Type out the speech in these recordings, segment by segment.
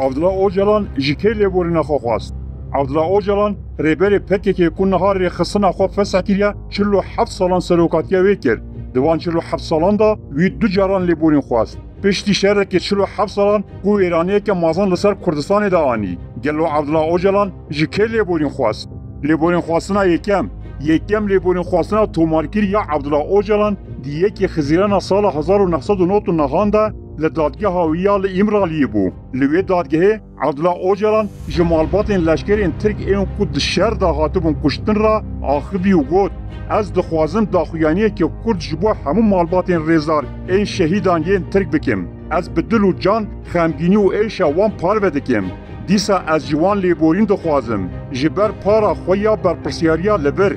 عبدالله اوجلان جیکه لیبورین خو خواست. عبدالله اوجلان ریبر پککی کن نهار خصنا خو فسح کریا 47 سالان سلوکاتیا وکر. دوان 47 سالان دا وی دو جاران لیبورین خواست. پشتی شهر که 47 سالان کو ایرانیه که مازن لسر کردستان دا آنی. گلو عبدالله اوجلان جیکه لیبورین خواست. لیبورین خواستنا یکم لیبورین خواستنا تومارکیر یا عبدالله اوجلان دیگه که خزیران سال 1909 نهانده لدادگاه هاویه لإمرالیه بو. لوی دادگاه عبدالله اوجلان جمالباتین لشکرین ترک این کود شهر دا هاتبون کشتن را آخری و گود. از دخوازم داخویانیه که کرد جبو همون مالباتین ریزار این شهیدان این ترک بکم. از بدل و جان خمگینی و ایش وان پار بدکم. دیسا از جوان لیبورین دخوازم. جبر پارا خویا بر پرسیاریا لبر.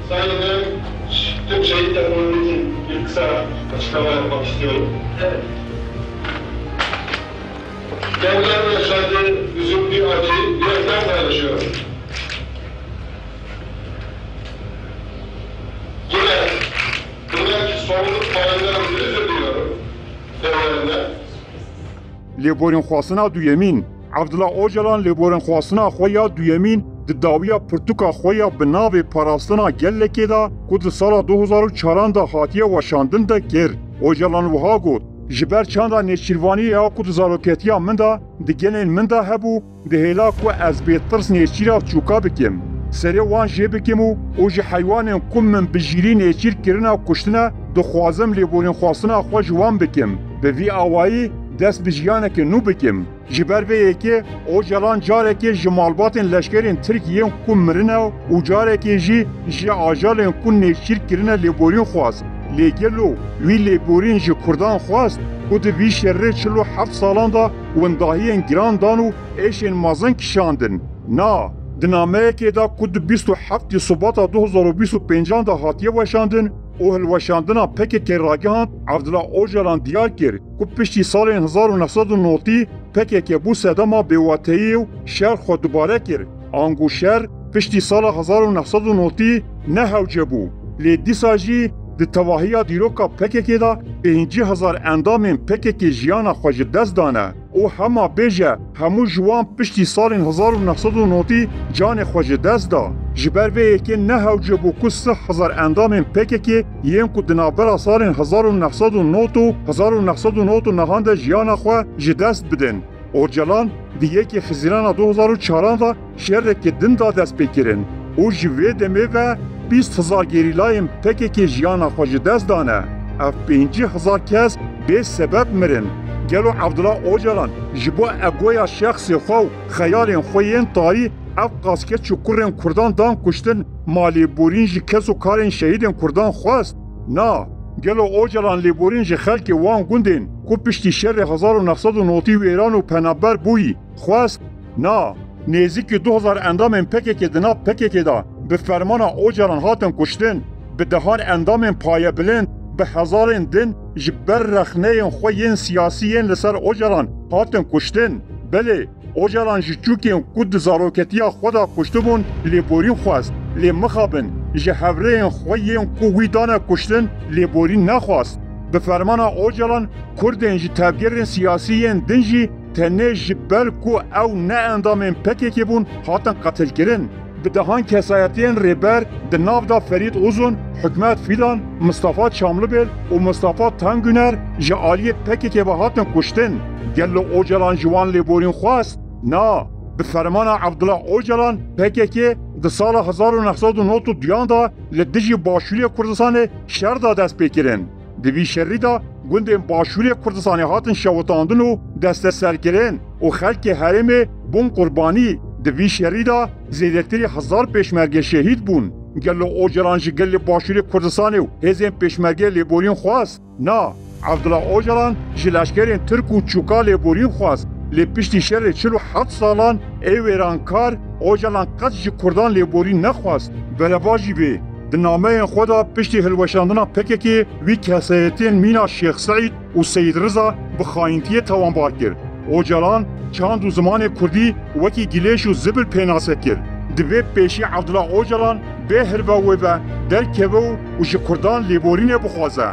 Sayın tüm şehitlerimizin bir kısa açıklama yapmak istiyorum. Evet. Kendilerinin yaşadığı üzüntü, acıyı yürekten paylaşıyorum. Yine buradaki sorumluluk paylarımızı özür diliyorum. Devlerinden. لیبورین خواستنا دویمین عبدالله اوجلان لیبورین خواستنا خویا دویمین داویا پرتوکا خویا بناو پاراستنا گلکی دا کود سال 2004 دا هاتیه وشاندن دا گر. اوجلان وها گود جبر چاندا نیچیروانی یا کود زاروکتیا من دا دگنین من دا هبو دهیلا کو از بیترس نیچیرا چوکا بکم. سری وان جه بکمو اوج حیوانین کم من بجیری نیچیر کرنا کشتنا دخوازم لیبورین خواستنا خوا جوان بکم. به وی آوایی دست بجیانه که نو بکم. جبر به که او جلان جاره که جمالباتین لشکرین ترکیه کن مرنه و جاره که جی آجالین کن نیچیر کرنه لیبورین خواست. لیگلو وی لیبورین جی کردان خواست و ده وی شره 47 سالان دا ونداهین گران دانو ایشین مازن کشاندن. نا دنامه که دا کد 27 سباتا 2025 دا هاتیه وشاندن او هلوشاندنا پک که راگهاند عبدالله اوجلان دیار کرد که پشتی سال 1990 پک که بو سدما بیواتهی و شهر خود دوباره کرد. آنگو شهر پشتی سال 1990 نه هوجه بو. لی دیسا جی ده تواهی دیروکا پک که دا 5000 اندام پک که جیانا خوش دست دانه. او همه بیجه همو جوان پشتی سال 1990 جان خوش دست دا. جبر وی که نه هوجه بو که 3000 اندام پک که یم که دنابرا سال 1909 نهانده جیانا خو جدست بدن. اوجلان دیگه که خزیران 2004 دا شهر که دن دا دست بکرن. او جوی دمه و 20000 گریلایم پک که جیانا خو جدست دانه. اف 5000 کس به سبب مرن. گلو عبدالله اوجلان جبو اگویا شخصی خو خیالین خوین تاری اف قاسکت چکرین کردان دان کشتن مالی بورین جی کس و کارین شهیدین کردان خواست. نا گلو اوجلان لیبورین جی خلک وان گندین کو پشتی شر 1990 و ایران و پنابر بوی خواست. نا نزدیک 2000 اندام پک که دنا پک که دا به فرمان اوجلان هاتن کشتن به دهان اندام پایه بلند به هزارین دن جبر رخنه خوین سیاسیین لسر اوجلان هاتن کشتن. بله اوجلان جچوکین کود زاروکتیا خدا کشتبون لیبورین خواست. لی مخابن جهورین خوین کویدان کشتن لیبورین نخواست. به فرمان اوجلان کردین جی تبگیرین سیاسیین دنجی تنه جبر کو او نه اندامین پکی که بون هاتن قتل کرن. به دهان کسایتین ریبر دناو دا فرید اوزون، حکمت فیلان، مصطفی چاملبل و مصطفی تنگونر جعالی پکی که هاتن کشتن. گلو اوجلان جوان لیبورین خواست؟ نا به فرمان عبدالله اوجلان پکی که ده سال 1909 دیان دا لدجی باشوری کردستان شهر دا دست بکرن. دوی شهری دا گندین باشوری کردستان هاتن شوتاندن و دست سرگرن و خلک حرم بون قربانی دوی شهری دا زیدتری 1000 پیشمرگه شهید بون. گلو اوجلان جی گل باشوری کردستان و هزین پیشمرگه لیبورین خواست؟ نا عبدالله اوجلان جی لشکرین ترک و چوکا لیبورین خواست. لی پشتی شهر 47 سالان ای ویرانکار اوجلان قد جی کردان لیبورین نخواست. برواجی بی دنامه خدا پشتی هلوشاندنا پکه که وی کسایتین مینا شیخ سعید و سید رضا بخاینتی توانبار کرد. اوجلان چند و زمان کردی وکی گلیش و زبل پیناسه کرد. دوی پیشی عبدالله اوجلان به هر و در کبو و جی کردان لیبورین بخوازه.